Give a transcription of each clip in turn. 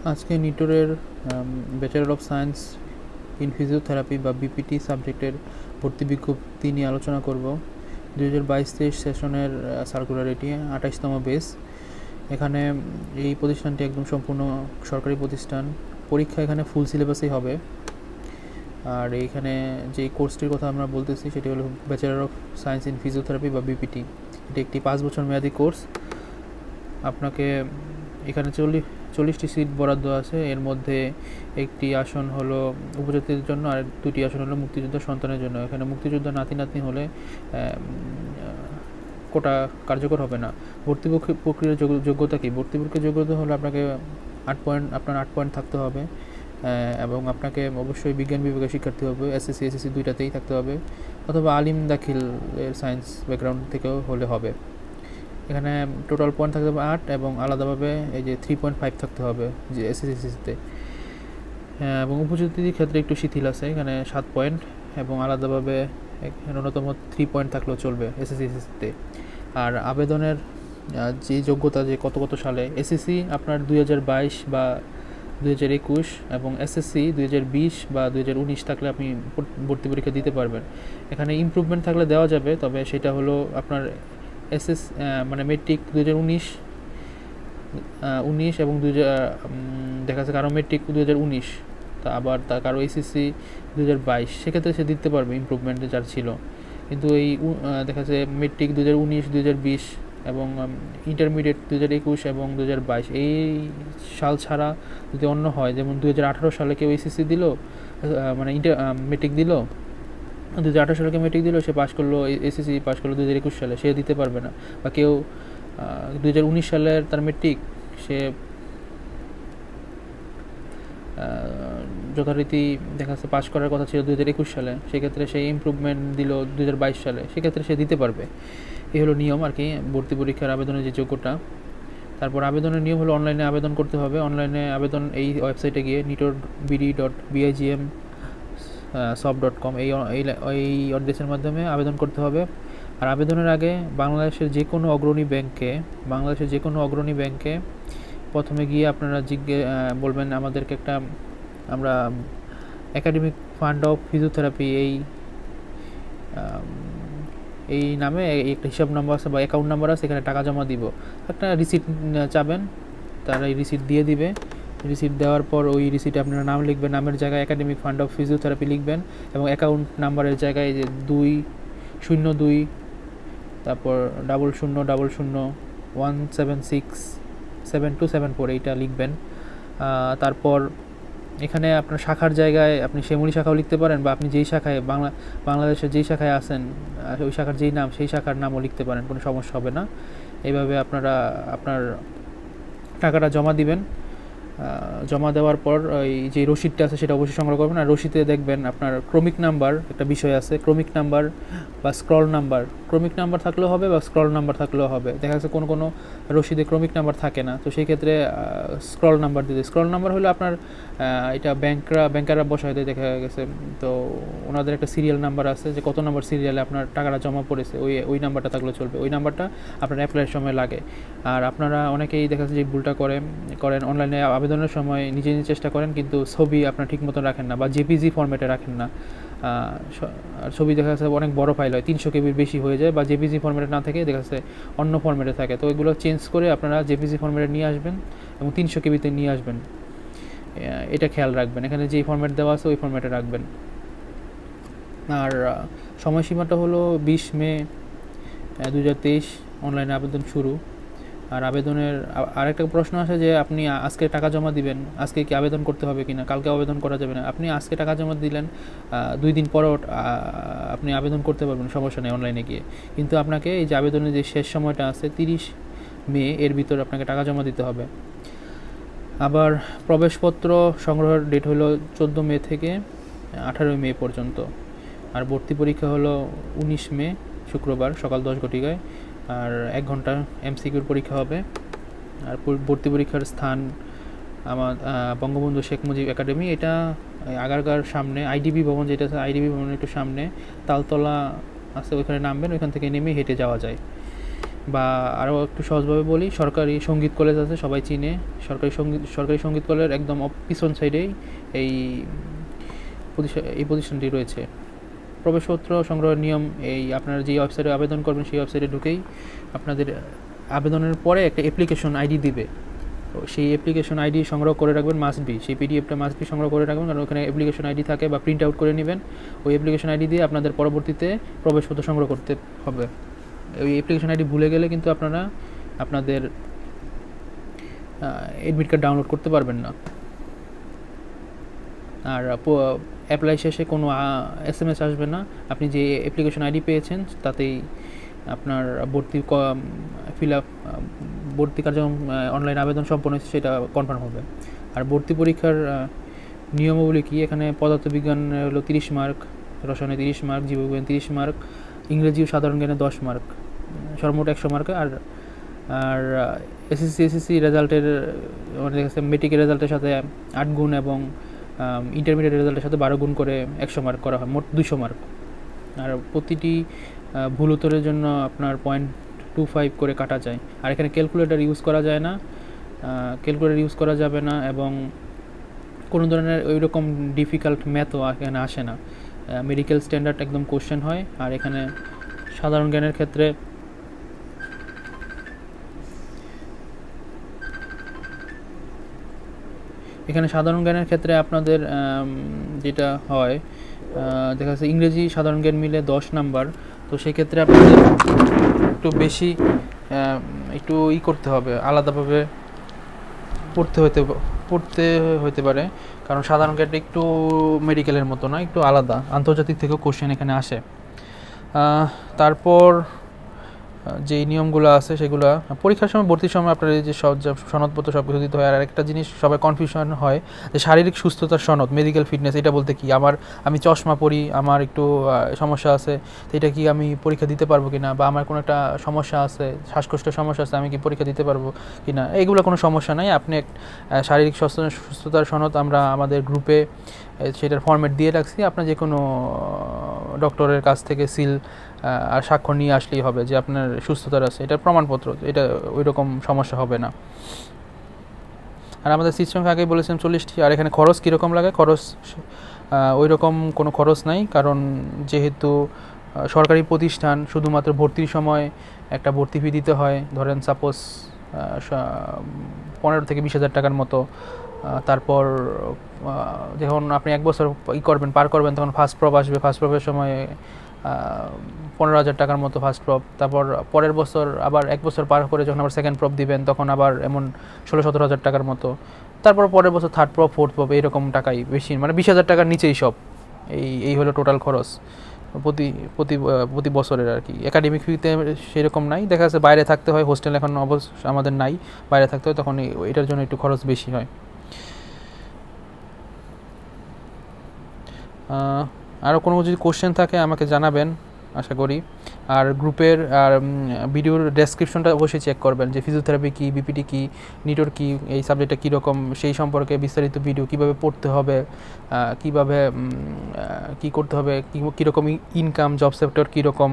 আজকে নিটোরের bachelor of science in physiotherapy বা বিপিটি সাবজেক্টের ভর্তি বিজ্ঞপ্তি নিয়ে আলোচনা করব। 2022-23 সেশনের সার্কুলার এটি 28তম বেস। এখানে এই প্রতিষ্ঠানটি একদম সম্পূর্ণ সরকারি প্রতিষ্ঠান। পরীক্ষা এখানে ফুল সিলেবাসই হবে। আর এইখানে যে কোর্সটির কথা আমরা বলতেছি সেটি হলো bachelor of science in physiotherapy বা বিপিটি। এটি একটি 5 বছর মেয়াদী কোর্স। আপনাকে এখানে 40টি সিট বরাদ্দ আছে। এর মধ্যে একটি আসন হলো উপজাতিদের জন্য, আর 2টি আসন হলো মুক্তিযোদ্ধা সন্তানের জন্য। এখানে মুক্তিযোদ্ধা নাতি নাতনি হলে কোটা কার্যকর হবে না। ভর্তি প্রক্রিয়ার যোগ্যতা কি? ভর্তি প্রক্রিয়ার যোগ্যতা হলো আপনাকে 8 পয়েন্ট থাকতে হবে, এবং আপনাকে অবশ্যই বিজ্ঞান বিভাগের শিক্ষার্থী হবে, এসএসসি দুইটাতেই থাকতে হবে, অথবা আলিম দাখিলের সায়েন্স ব্যাকগ্রাউন্ড থেকেও হলে হবে। এখানে টোটাল পয়েন্ট থাকতে হবে 8, এবং আলাদাভাবে এই যে 3.5 থাকতে হবে যে এসএসসিতে। এবং উপজাতিদের ক্ষেত্রে একটু শিথিল আছে, এখানে 7 পয়েন্ট, এবং আলাদাভাবে ন্যূনতম 3 পয়েন্ট থাকলেও চলবে এসএসসিতে। আর আবেদনের যে যোগ্যতা, যে কত সালে এসএসসি আপনার 2022 বা 2021, এবং এসএসসি 2020 বা 2019 থাকলে আপনি ভর্তি পরীক্ষা দিতে পারবেন। এখানে ইমপ্রুভমেন্ট থাকলে দেওয়া যাবে, তবে সেটা হলো আপনার মানে মেট্রিক 2019 এবং দেখা যাচ্ছে কারো মেট্রিক 2019, তা আবার কারো এসএসসি 2022, সেক্ষেত্রে সে দিতে পারবে ইমপ্রুভমেন্টে যার ছিল। কিন্তু এই দেখা যাচ্ছে মেট্রিক 2019, 2020 এবং ইন্টারমিডিয়েট 2021 এবং 2022 এই সাল ছাড়া যদি অন্য হয়, যেমন 2018 সালে কেউ এসএসসি দিল, মানে মেট্রিক দিল, 2018 সালে কেউ মেট্রিক দিল, সে পাশ করলো, এসএসসি পাশ করলো 2021 সালে, সে দিতে পারবে না। বা কেউ 2019 সালের তার মেট্রিক, সে যথারীতি দেখা যাচ্ছে পাশ করার কথা ছিল 2021 সালে, সেক্ষেত্রে সে ইমপ্রুভমেন্ট দিল 2022 সালে, সেক্ষেত্রে সে দিতে পারবে। এই হলো নিয়ম আর কি ভর্তি পরীক্ষার আবেদনের যে যোগ্যতা। তারপর আবেদনের নিয়ম হলো অনলাইনে আবেদন করতে হবে। অনলাইনে আবেদন এই ওয়েবসাইটে গিয়ে nitor.bigm.soft.com এই অ্যাড্রেসের মাধ্যমে আবেদন করতে হবে। আর আবেদনের আগে বাংলাদেশের যে কোনো অগ্রণী ব্যাংকে প্রথমে গিয়ে আপনারা বলবেন আমাদেরকে আমরা একাডেমিক ফান্ড অফ ফিজিওথেরাপি এই নামে একটা হিসাব নাম্বার আছে বা অ্যাকাউন্ট নাম্বার আছে, এখানে টাকা জমা দিব। একটা রিসিট চাবেন, তারা এই রিসিট দিয়ে দিবে। রিসিট দেওয়ার পর ওই রিসিটে আপনারা নাম লিখবেন, নামের জায়গায় একাডেমিক ফান্ড অফ ফিজিওথেরাপি লিখবেন, এবং অ্যাকাউন্ট নাম্বারের জায়গায় যে 202 তারপর 0001767274 এইটা লিখবেন। তারপর এখানে আপনার শাখার জায়গায় আপনি শ্যামলী শাখাও লিখতে পারেন, বা আপনি যেই শাখায় বাংলাদেশের যেই শাখায় আছেন ওই শাখার যেই নাম, সেই শাখার নামও লিখতে পারেন, কোনো সমস্যা হবে না। এইভাবে আপনারা আপনার টাকাটা জমা দিবেন। জমা দেওয়ার পর এই যে রসিদটা আছে সেটা অবশ্যই সংগ্রহ করবেন। আর রসিদে দেখবেন আপনার ক্রমিক নাম্বার একটা বিষয় আছে, ক্রমিক নাম্বার বা স্ক্রল নাম্বার। ক্রমিক নাম্বার থাকলেও হবে বা স্ক্রল নাম্বার থাকলেও হবে। দেখা যাচ্ছে কোনো রসিদে ক্রমিক নাম্বার থাকে না, তো সেই ক্ষেত্রে স্ক্রল নাম্বার দিতে। স্ক্রল নাম্বার হলো আপনার এটা ব্যাংকাররা বসায় দেয়, দেখা গেছে। তো ওনাদের একটা সিরিয়াল নাম্বার আছে, যে কত নম্বর সিরিয়ালে আপনার টাকাটা জমা পড়েছে, ওই নাম্বারটা থাকলেও চলবে। ওই নাম্বারটা আপনার অ্যাপ্লাইয়ের সময় লাগে। আর আপনারা অনেকেই দেখা যাচ্ছে যে ভুলটা করেন অনলাইনে আবেদনের সময় নিজে চেষ্টা করেন, কিন্তু ছবি আপনার ঠিক মতো রাখেন না, বা জেপিজি ফরম্যাটে রাখেন না। আর ছবি দেখা যাচ্ছে অনেক বড় ফাইল হয়, 300 কেবির বেশি হয়ে যায়, বা জেপিজি ফরম্যাটে না থেকে দেখা যাচ্ছে অন্য ফরম্যাটে থাকে। তো এগুলো চেঞ্জ করে আপনারা জেপিজি ফরম্যাটে নিয়ে আসবেন এবং 300 কেবিতে নিয়ে আসবেন, এটা খেয়াল রাখবেন। এখানে যেই ফরম্যাট দেওয়া আছে ওই ফরম্যাটে রাখবেন। আর সময়সীমাটা হলো 20 মে 2023 অনলাইনে আবেদন শুরু। আর আবেদনের আরেকটা প্রশ্ন আসে যে আপনি আজকে টাকা জমা দিবেন, আজকে কি আবেদন করতে হবে কিনা, কালকে আবেদন করা যাবে না। আপনি আজকে টাকা জমা দিলেন, 2 দিন পরেও আপনি আবেদন করতে পারবেন, সমস্যা নেই অনলাইনে গিয়ে। কিন্তু আপনাকে এই যে আবেদনের যে শেষ সময়টা আছে 30 মে, এর ভিতরে আপনাকে টাকা জমা দিতে হবে। আবার প্রবেশপত্র সংগ্রহের ডেট হলো 14 মে থেকে 18 মে পর্যন্ত। আর ভর্তি পরীক্ষা হলো 19 মে শুক্রবার সকাল 10 ঘটিকায়, আর 1 ঘন্টা এমসিকিউর পরীক্ষা হবে। আর ভর্তি পরীক্ষার স্থান আমার বঙ্গবন্ধু শেখ মুজিব একাডেমি, এটা আগারগাঁর সামনে আইডিবি ভবন যেটা আছে, আইডিবি ভবনের একটু সামনে তালতলা আছে, ওইখানে নামবেন, ওইখান থেকে নেমে হেঁটে যাওয়া যায়। বা আরও একটু সহজভাবে বলি, সরকারি সঙ্গীত কলেজ আছে, সবাই চিনে। সরকারি সঙ্গীত কলেজের একদম পিছন সাইডেই এই প্রতিষ্ঠানটি রয়েছে। প্রবেশপত্র সংগ্রহের নিয়ম এই, আপনারা যে ওয়েবসাইটে আবেদন করবেন সেই ওয়েবসাইটে ঢুকেই আপনাদের আবেদনের পরে একটা অ্যাপ্লিকেশন আইডি দিবে। তো সেই অ্যাপ্লিকেশন আইডি সংগ্রহ করে রাখবেন, মাস্ট বি, সেই পিডিএফটা মাস্ট বি সংগ্রহ করে রাখবেন, কারণ ওখানে অ্যাপ্লিকেশন আইডি থাকে, বা প্রিন্ট আউট করে নেবেন। ওই অ্যাপ্লিকেশন আইডি দিয়ে আপনাদের পরবর্তীতে প্রবেশপত্র সংগ্রহ করতে হবে। ওই অ্যাপ্লিকেশন আইডি ভুলে গেলে কিন্তু আপনারা আপনাদের অ্যাডমিট কার্ড ডাউনলোড করতে পারবেন না। আর অ্যাপ্লাই শেষে কোনো SMS আসবে না, আপনি যে অ্যাপ্লিকেশন আইডি পেয়েছেন তাতেই আপনার ভর্তি কার্যক্রম অনলাইন আবেদন সম্পন্ন হয়েছে সেটা কনফার্ম হবে। আর ভর্তি পরীক্ষার নিয়মাবলী কি, এখানে পদার্থবিজ্ঞান হলো 30 মার্ক, রসায়নে 30 মার্ক, জীববিজ্ঞান 30 মার্ক, ইংরেজি ও সাধারণ জ্ঞানে 10 মার্ক, সর্বমোট 100 মার্ক। আর SSC রেজাল্টের মেট্রিকের রেজাল্টের সাথে 8 গুণ এবং ইন্টারমিডিয়েট রেজাল্টের সাথে 12 গুণ করে 100 মার্ক করা হয়, মোট 200 মার্ক। আর প্রতিটি ভুল উত্তরের জন্য আপনার 0.25 করে কাটা যায়। আর এখানে ক্যালকুলেটর ইউজ করা যায় না, ক্যালকুলেটর ইউজ করা যাবে না, এবং কোনো ধরনের ওই রকম ডিফিকাল্ট ম্যাথও এখানে আসে না। মেডিকেল স্ট্যান্ডার্ড একদম কোশ্চেন হয়। আর এখানে সাধারণ জ্ঞানের ক্ষেত্রে আপনাদের যেটা হয়, দেখা যাচ্ছে ইংরেজি সাধারণ জ্ঞান মিলে 10 নাম্বার, তো সেক্ষেত্রে আপনাদের একটু বেশি একটু করতে হবে, আলাদাভাবে পড়তে হতে পারে, কারণ সাধারণ জ্ঞানটা একটু মেডিকেলের মতো না, একটু আলাদা, আন্তর্জাতিক থেকেও কোশ্চেন এখানে আসে। তারপর যে নিয়মগুলো আছে সেগুলো পরীক্ষার সময়, ভর্তির সময় আপনার এই যে সনদপত্র সব কিছু দিতে হয়। আর একটা জিনিস সবাই কনফিউশন হয় যে শারীরিক সুস্থতার সনদ, মেডিকেল ফিটনেস, এটা বলতে কি, আমি চশমা পরি, আমার একটু সমস্যা আছে, তো এটা কি আমি পরীক্ষা দিতে পারবো কিনা, বা আমার কোনো একটা সমস্যা আছে, শ্বাসকষ্টের সমস্যা আছে, আমি কি পরীক্ষা দিতে পারবো কিনা, এইগুলো কোনো সমস্যা নাই। আপনি শারীরিক সুস্থতার সনদ আমরা আমাদের গ্রুপে সেটার ফরম্যাট দিয়ে রাখছি, আপনার যে কোনো ডক্টরের কাছ থেকে সিল আর স্বাক্ষর নিয়ে আসলেই হবে যে আপনার সুস্থতার আছে, এটার প্রমাণপত্র, এটা ওই রকম সমস্যা হবে না। আর আমাদের সিট সংখ্যা আগেই বলেছিলাম 40টি। আর এখানে খরচ কীরকম লাগে, খরচ ওই রকম কোনো খরচ নাই, কারণ যেহেতু সরকারি প্রতিষ্ঠান, শুধুমাত্র ভর্তির সময় একটা ভর্তি ফি দিতে হয়, ধরেন সাপোজ 15 থেকে 20,000 টাকার মতো। তারপর যখন আপনি 1 বছর পার করবেন, তখন ফার্স্ট প্রপ আসবে, ফার্স্ট প্রপের সময় 15,000 টাকার মতো ফার্স্ট প্রপ। তারপর পরের বছর আবার 1 বছর পার করে যখন আবার সেকেন্ড প্রপ দিবেন, তখন আবার এমন 16-17,000 টাকার মতো। তারপর পরের বছর থার্ড প্রপ, ফোর্থ প্রপ, এইরকম টাকাই বেশি, মানে 20,000 টাকার নিচেই সব। এই হলো টোটাল খরচ প্রতি বছরের আর কি। একাডেমিক ফিতে সেরকম নাই, দেখা যাচ্ছে বাইরে থাকতে হয়, হোস্টেল এখন আমাদের নাই, বাইরে থাকতে হয়, তখন এটার জন্য একটু খরচ বেশি হয়। আরও কোনো যদি কোশ্চেন থাকে আমাকে জানাবেন, আশা করি। আর গ্রুপের আর ভিডিওর ডেসক্রিপশনটা অবশ্যই চেক করবেন, যে ফিজিওথেরাপি কী, বিপিটি কী, নিটোর কী, এই সাবজেক্টটা কীরকম, সেই সম্পর্কে বিস্তারিত ভিডিও, কীভাবে পড়তে হবে, কীভাবে কী করতে হবে, কীরকম ইনকাম, জব সেক্টর কীরকম,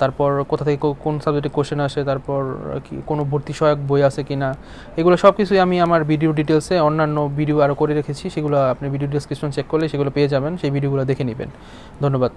তারপর কোথা থেকে কোন সাবজেক্টে কোশ্চেন আসে, তারপর কোনো ভর্তি সহায়ক বই আছে কি না, এগুলো সব কিছুই আমি আমার ভিডিও ডিটেলসে অন্যান্য ভিডিও আরও করে রেখেছি, সেগুলো আপনি ভিডিও ডেসক্রিপশন চেক করলে সেগুলো পেয়ে যাবেন, সেই ভিডিওগুলো দেখে নেবেন। ধন্যবাদ।